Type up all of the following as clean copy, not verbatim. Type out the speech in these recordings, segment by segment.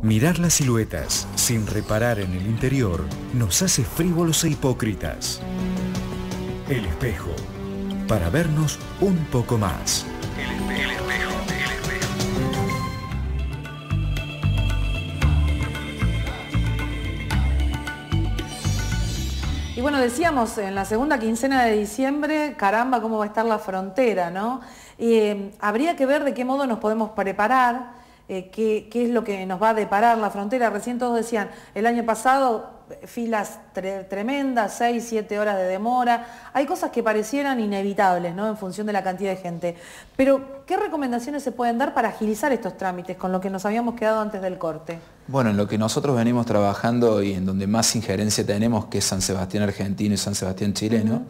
Mirar las siluetas sin reparar en el interior nos hace frívolos e hipócritas. El espejo, para vernos un poco más. El espejo. Y bueno, decíamos, en la segunda quincena de diciembre, caramba, cómo va a estar la frontera, ¿no? Habría que ver de qué modo nos podemos preparar, qué es lo que nos va a deparar la frontera. Recién todos decían, el año pasado filas tremendas, 6, 7 horas de demora. Hay cosas que parecieran inevitables, ¿no?, en función de la cantidad de gente. Pero, ¿qué recomendaciones se pueden dar para agilizar estos trámites con lo que nos habíamos quedado antes del corte? Bueno, en lo que nosotros venimos trabajando y en donde más injerencia tenemos, que es San Sebastián argentino y San Sebastián chileno,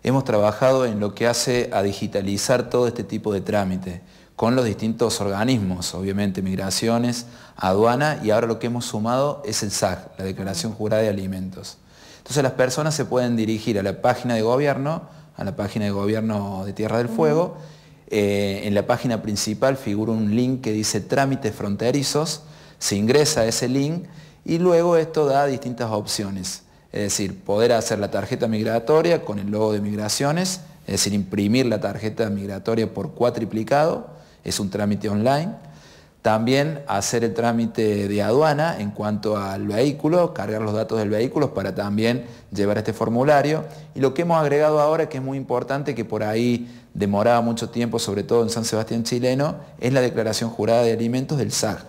hemos trabajado en lo que hace a digitalizar todo este tipo de trámite con los distintos organismos, obviamente migraciones, aduana, y ahora lo que hemos sumado es el SAG, la Declaración Jurada de Alimentos. Entonces las personas se pueden dirigir a la página de gobierno, de Tierra del Fuego. En la página principal figura un link que dice trámites fronterizos, se ingresa a ese link y luego esto da distintas opciones. Es decir, poder hacer la tarjeta migratoria con el logo de migraciones, es decir, imprimir la tarjeta migratoria por cuatriplicado, es un trámite online. También hacer el trámite de aduana en cuanto al vehículo, cargar los datos del vehículo para también llevar este formulario. Y lo que hemos agregado ahora, que es muy importante, que por ahí demoraba mucho tiempo, sobre todo en San Sebastián chileno, es la Declaración Jurada de Alimentos del SAG.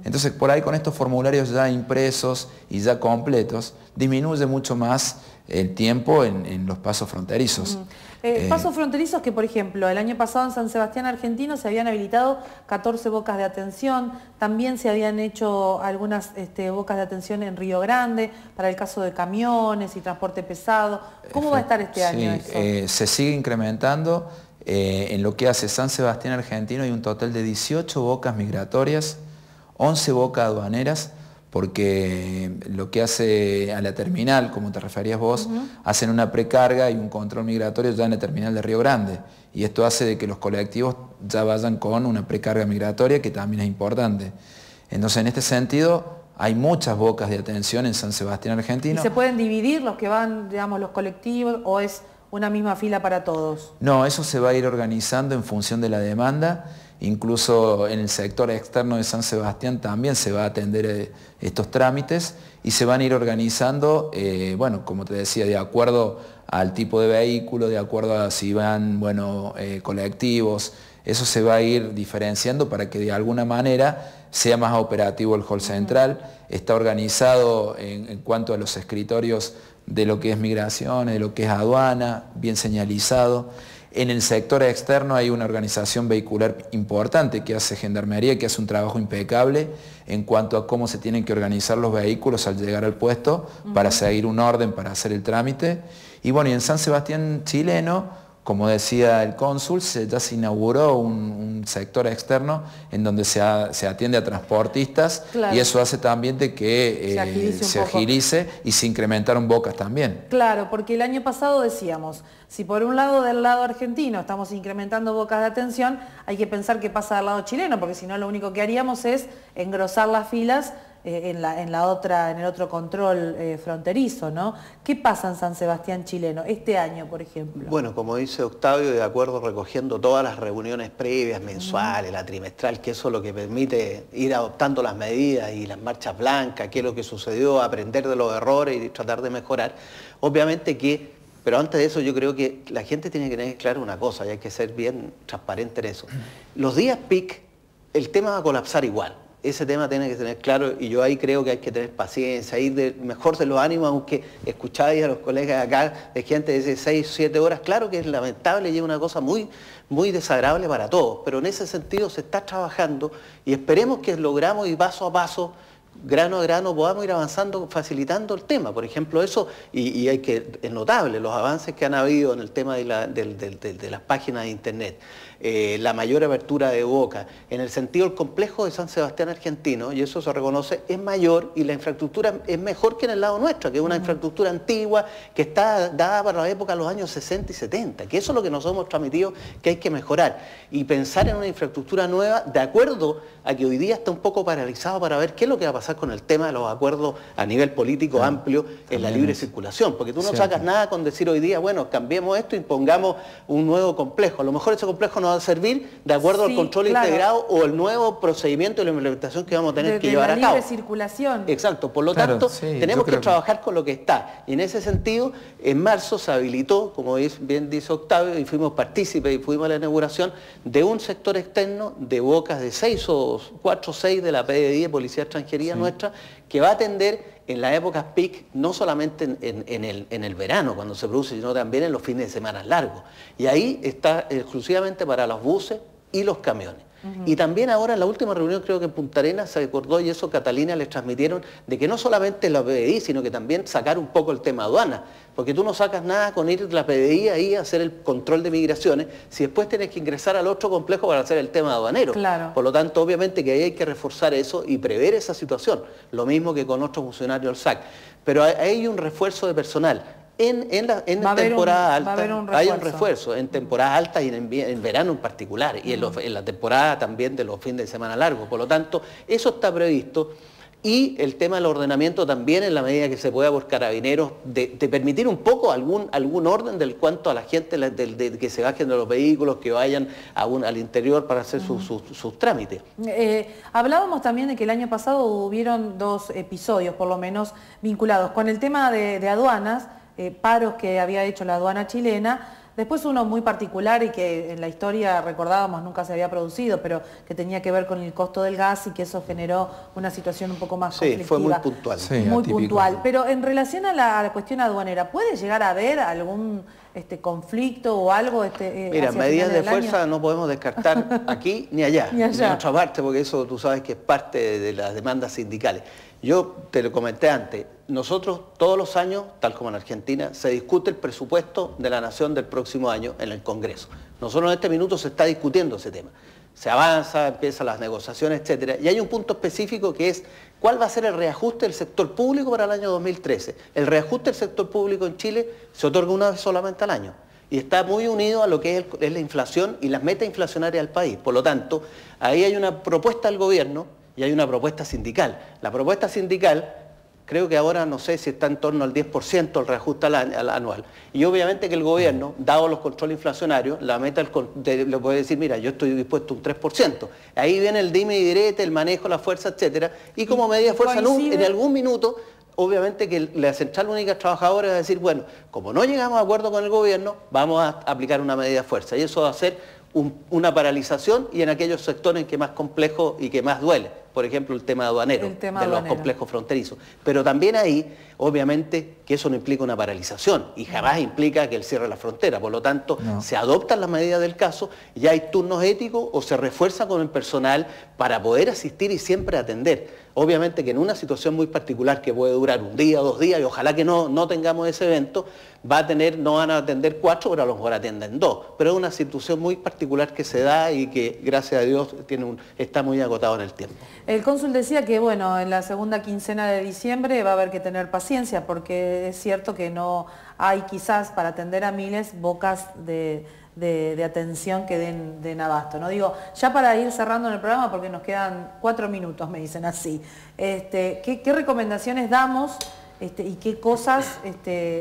Entonces, por ahí con estos formularios ya impresos y ya completos, disminuye mucho más el tiempo en los pasos fronterizos. Pasos fronterizos que, por ejemplo, el año pasado en San Sebastián argentino se habían habilitado 14 bocas de atención, también se habían hecho algunas bocas de atención en Río Grande, para el caso de camiones y transporte pesado. ¿Cómo va a estar este año eso? Se sigue incrementando. En lo que hace San Sebastián argentino hay un total de 18 bocas migratorias, 11 bocas aduaneras, porque lo que hace a la terminal, como te referías vos, hacen una precarga y un control migratorio ya en la terminal de Río Grande. Y esto hace de que los colectivos ya vayan con una precarga migratoria, que también es importante. Entonces, en este sentido, hay muchas bocas de atención en San Sebastián argentino. ¿Y se pueden dividir los que van, digamos, los colectivos, o es una misma fila para todos? No, eso se va a ir organizando en función de la demanda. Incluso en el sector externo de San Sebastián también se va a atender estos trámites y se van a ir organizando, bueno, como te decía, de acuerdo al tipo de vehículo, de acuerdo a si van, bueno, colectivos. Eso se va a ir diferenciando para que de alguna manera sea más operativo el hall central. Está organizado en cuanto a los escritorios de lo que es migraciones, de lo que es aduana, bien señalizado. En el sector externo hay una organización vehicular importante que hace Gendarmería, que hace un trabajo impecable en cuanto a cómo se tienen que organizar los vehículos al llegar al puesto para seguir un orden, para hacer el trámite. Y bueno, y en San Sebastián chileno, como decía el cónsul, ya se inauguró un sector externo en donde se atiende a transportistas, claro, y eso hace también de que se agilice y se incrementaron bocas también. Claro, porque el año pasado decíamos, si por un lado del lado argentino estamos incrementando bocas de atención, hay que pensar qué pasa del lado chileno, porque si no lo único que haríamos es engrosar las filas en el otro control fronterizo, ¿no? ¿Qué pasa en San Sebastián chileno este año, por ejemplo? Bueno, como dice Octavio, de acuerdo, recogiendo todas las reuniones previas, mensuales, la trimestral, que eso es lo que permite ir adoptando las medidas y las marchas blancas, qué es lo que sucedió, aprender de los errores y tratar de mejorar. Obviamente que, pero antes de eso yo creo que la gente tiene que tener claro una cosa, y hay que ser bien transparente en eso. Los días peak, el tema va a colapsar igual. Ese tema tiene que tener claro, y yo ahí creo que hay que tener paciencia, ir mejor de los ánimos, aunque escucháis a los colegas acá de gente de 6 o 7 horas, claro que es lamentable y es una cosa muy, muy desagradable para todos, pero en ese sentido se está trabajando y esperemos que logramos y paso a paso, grano a grano, podamos ir avanzando, facilitando el tema. Por ejemplo, eso, y hay que, es notable los avances que han habido en el tema de las páginas de internet. la mayor apertura de boca. En el sentido, el complejo de San Sebastián argentino, y eso se reconoce, es mayor y la infraestructura es mejor que en el lado nuestro, que es una infraestructura antigua que está dada para la época de los años 60 y 70, que eso es lo que nos hemos transmitido que hay que mejorar. Y pensar en una infraestructura nueva, de acuerdo a que hoy día está un poco paralizado para ver qué es lo que va a pasar con el tema de los acuerdos a nivel político amplio en la libre circulación, porque tú no sacas nada con decir hoy día, bueno, cambiemos esto y pongamos un nuevo complejo. A lo mejor ese complejo nos va a servir de acuerdo al control integrado o el nuevo procedimiento y la implementación que vamos a tener que llevar a cabo. La libre circulación. Exacto, por lo tanto, tenemos que trabajar con lo que está. Y en ese sentido, en marzo se habilitó, como bien dice Octavio, y fuimos partícipes y fuimos a la inauguración de un sector externo de bocas de 4 o 6 de la PDI, Policía de Extranjería nuestra, que va a atender en las épocas peak, no solamente en el verano cuando se produce, sino también en los fines de semana largos. Y ahí está exclusivamente para los buses y los camiones. Y también ahora en la última reunión, creo que en Punta Arenas se acordó, y eso Catalina les transmitieron, de que no solamente la PDI, sino que también sacar un poco el tema aduana, porque tú no sacas nada con ir la PDI ahí a hacer el control de migraciones, si después tienes que ingresar al otro complejo para hacer el tema aduanero. Claro. Por lo tanto, obviamente que ahí hay que reforzar eso y prever esa situación, lo mismo que con otros funcionarios del SAC. Pero hay un refuerzo de personal. En temporada alta hay un refuerzo, en temporada alta y en verano en particular, y en la temporada también de los fines de semana largos. Por lo tanto, eso está previsto. Y el tema del ordenamiento también, en la medida que se pueda por carabineros, de permitir un poco algún orden del cuanto a la gente de que se bajen de los vehículos, que vayan al interior para hacer sus trámites. Hablábamos también de que el año pasado hubieron 2 episodios, por lo menos, vinculados con el tema de aduanas, paros que había hecho la aduana chilena. Después uno muy particular y que en la historia recordábamos nunca se había producido, pero que tenía que ver con el costo del gas y que eso generó una situación un poco más conflictiva. Sí, fue muy puntual. Sí, muy atípico. puntual. Pero en relación a la cuestión aduanera, ¿puede llegar a haber algún conflicto o algo? Mira, medidas de fuerza no podemos descartar aquí ni allá, ni allá, en otra parte, porque eso tú sabes que es parte de las demandas sindicales. Yo te lo comenté antes, nosotros todos los años, tal como en Argentina, se discute el presupuesto de la nación del próximo año en el Congreso. Nosotros en este minuto se está discutiendo ese tema. Se avanza, empiezan las negociaciones, etcétera, y hay un punto específico que es cuál va a ser el reajuste del sector público para el año 2013. El reajuste del sector público en Chile se otorga una vez solamente al año y está muy unido a lo que es la inflación y las metas inflacionarias del país. Por lo tanto, ahí hay una propuesta del gobierno y hay una propuesta sindical. La propuesta sindical, creo que ahora no sé si está en torno al 10% el reajuste al anual. Y obviamente que el gobierno, dado los controles inflacionarios, la meta le puede decir, mira, yo estoy dispuesto a un 3%. Ahí viene el dime y direte, el manejo, la fuerza, etcétera. Y como medida de fuerza, en algún minuto, obviamente que la Central Única Trabajadora va a decir, bueno, como no llegamos a acuerdo con el gobierno, vamos a aplicar una medida de fuerza. Y eso va a ser una paralización y en aquellos sectores que más complejo y que más duele. Por ejemplo, el tema aduanero, los complejos fronterizos. Pero también ahí, obviamente, que eso no implica una paralización y jamás implica que el cierre de la frontera. Por lo tanto, se adoptan las medidas del caso, ya hay turnos éticos o se refuerza con el personal para poder asistir y siempre atender. Obviamente que en una situación muy particular que puede durar 1 día o 2 días, y ojalá que no tengamos ese evento, no van a atender 4, pero a lo mejor atienden 2. Pero es una situación muy particular que se da y que, gracias a Dios, está muy agotado en el tiempo. El cónsul decía que, bueno, en la segunda quincena de diciembre va a haber que tener paciencia, porque es cierto que no hay quizás para atender a miles bocas de atención que den abasto, ¿no? Digo, ya para ir cerrando en el programa, porque nos quedan 4 minutos, me dicen así, ¿qué recomendaciones damos y qué cosas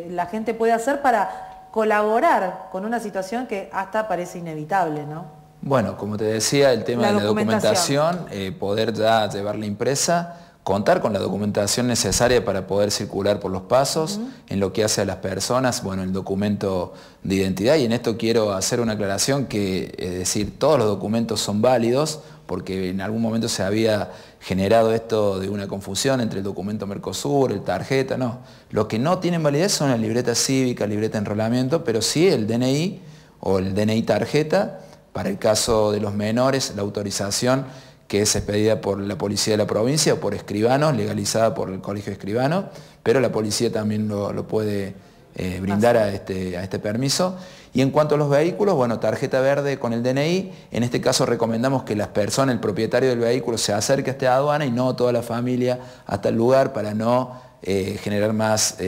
la gente puede hacer para colaborar con una situación que hasta parece inevitable, ¿no? Bueno, como te decía, el tema de la documentación, poder ya llevarla impresa, contar con la documentación necesaria para poder circular por los pasos, en lo que hace a las personas, bueno, el documento de identidad, y en esto quiero hacer una aclaración que, es decir, todos los documentos son válidos, porque en algún momento se había generado esto de una confusión entre el documento Mercosur, el tarjeta, no. Los que no tienen validez son la libreta cívica, libreta de enrolamiento, pero sí el DNI o el DNI tarjeta, para el caso de los menores, la autorización que es expedida por la policía de la provincia o por escribanos, legalizada por el Colegio de Escribanos, pero la policía también lo puede brindar a este permiso. Y en cuanto a los vehículos, bueno, tarjeta verde con el DNI. En este caso recomendamos que las personas, el propietario del vehículo, se acerque a esta aduana y no toda la familia hasta el lugar para no generar más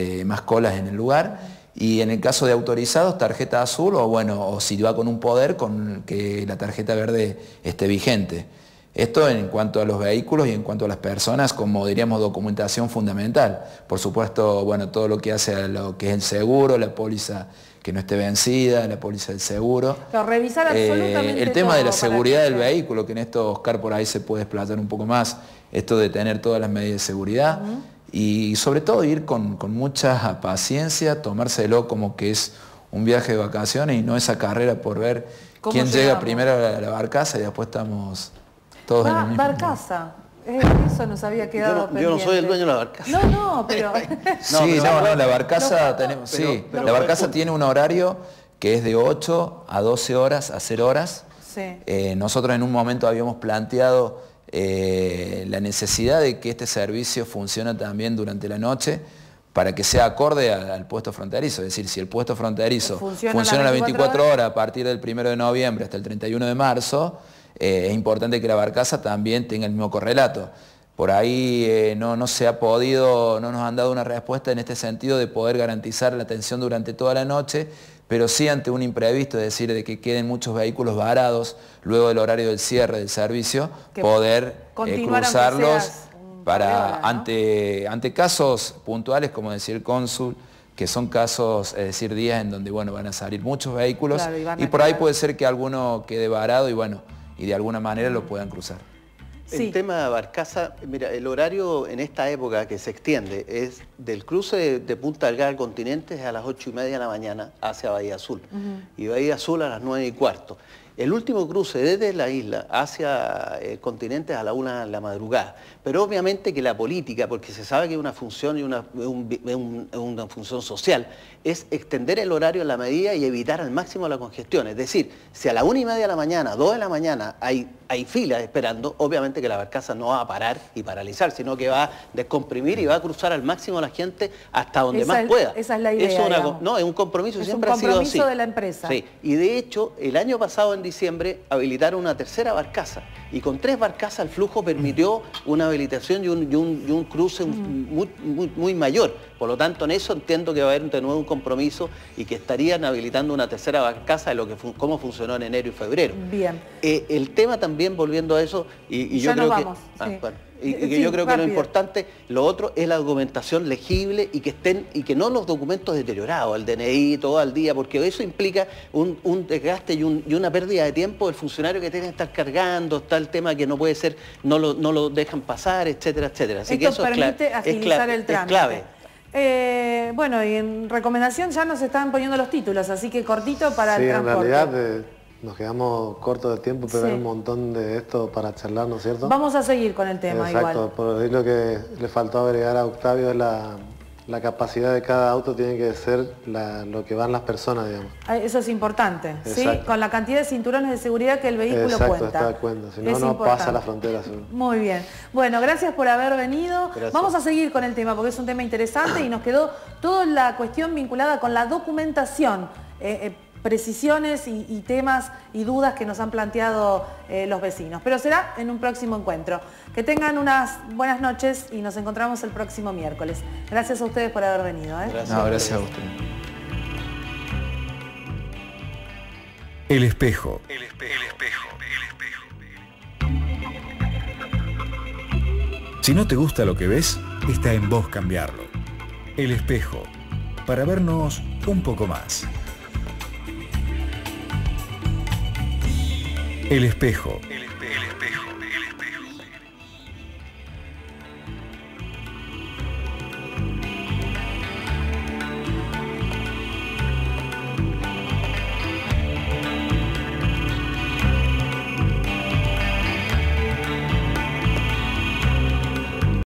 colas en el lugar. Y en el caso de autorizados, tarjeta azul o bueno, o si va con un poder, con que la tarjeta verde esté vigente. Esto en cuanto a los vehículos y en cuanto a las personas, como diríamos, documentación fundamental. Por supuesto, bueno, todo lo que hace a lo que es el seguro, la póliza que no esté vencida, la póliza del seguro. Pero revisar absolutamente el tema de la todo seguridad del vehículo, que en esto Oscar por ahí se puede explayar un poco más, esto de tener todas las medidas de seguridad y sobre todo ir con mucha paciencia, tomárselo como que es un viaje de vacaciones y no esa carrera por ver quién llega primero a la barcaza y después estamos todos en el mismo barcaza. Eso nos había quedado pendiente. Yo no soy el dueño de la barcaza. No, pero... la barcaza, la barcaza tiene un horario que es de 8 a 12 horas, a 0 horas. Sí. Nosotros en un momento habíamos planteado la necesidad de que este servicio funcione también durante la noche para que sea acorde al puesto fronterizo. Es decir, si el puesto fronterizo funciona las 24 horas a partir del 1 de noviembre hasta el 31 de marzo, es importante que la barcaza también tenga el mismo correlato. Por ahí no se ha podido, no nos han dado una respuesta en este sentido de poder garantizar la atención durante toda la noche, pero sí ante un imprevisto, es decir, de que queden muchos vehículos varados luego del horario del cierre del servicio, que poder cruzarlos para, ante casos puntuales, como decía el cónsul, que son casos, es decir, días en donde bueno, van a salir muchos vehículos, y por ahí puede ser que alguno quede varado y bueno, y de alguna manera lo puedan cruzar. El tema de barcaza, mira, el horario en esta época que se extiende es del cruce de Punta Delgada al continente es a las 8:30 de la mañana hacia Bahía Azul y Bahía Azul a las 9:15. El último cruce desde la isla hacia el continente es a la 1 de la madrugada. Pero obviamente que la política, porque se sabe que es una función y una función social, es extender el horario en la medida y evitar al máximo la congestión. Es decir, si a la 1:30 de la mañana, 2 de la mañana hay filas esperando, obviamente que la barcaza no va a parar y paralizar, sino que va a descomprimir y va a cruzar al máximo a la gente hasta donde más pueda. Esa es la idea. Es un compromiso, siempre ha sido así. Es un compromiso de la empresa. Sí, y de hecho, el año pasado en diciembre habilitaron una tercera barcaza y con 3 barcazas el flujo permitió una habilitación y un cruce muy mayor. Por lo tanto, en eso entiendo que va a haber de nuevo un compromiso y que estarían habilitando una tercera barcaza de cómo funcionó en enero y febrero. Bien. El tema también, volviendo a eso, y yo creo que... yo creo que lo importante, lo otro es la documentación legible y que no los documentos deteriorados, el DNI todo al día, porque eso implica un desgaste y una pérdida de tiempo del funcionario que tiene que estar cargando, está el tema que no puede ser, no lo dejan pasar, etcétera, etcétera. Así esto que permite agilizar el trámite. Es clave. Bueno, y en recomendación ya nos están poniendo los títulos, así que cortito para el transporte. En realidad nos quedamos cortos de tiempo, pero hay un montón de esto para charlar, ¿no es cierto? Vamos a seguir con el tema. Exacto, igual. Por ahí lo que le faltó agregar a Octavio es la capacidad de cada auto tiene que ser lo que van las personas, digamos. Eso es importante, ¿sí? Con la cantidad de cinturones de seguridad que el vehículo cuenta. Está de cuenta, si no, no pasa la frontera. Seguro. Muy bien. Bueno, gracias por haber venido. Gracias. Vamos a seguir con el tema porque es un tema interesante y nos quedó toda la cuestión vinculada con la documentación. Precisiones y temas y dudas que nos han planteado los vecinos. Pero será en un próximo encuentro. Que tengan unas buenas noches y nos encontramos el próximo miércoles. Gracias a ustedes por haber venido. Gracias a usted. El espejo. Si no te gusta lo que ves, está en vos cambiarlo. El espejo. Para vernos un poco más. El espejo.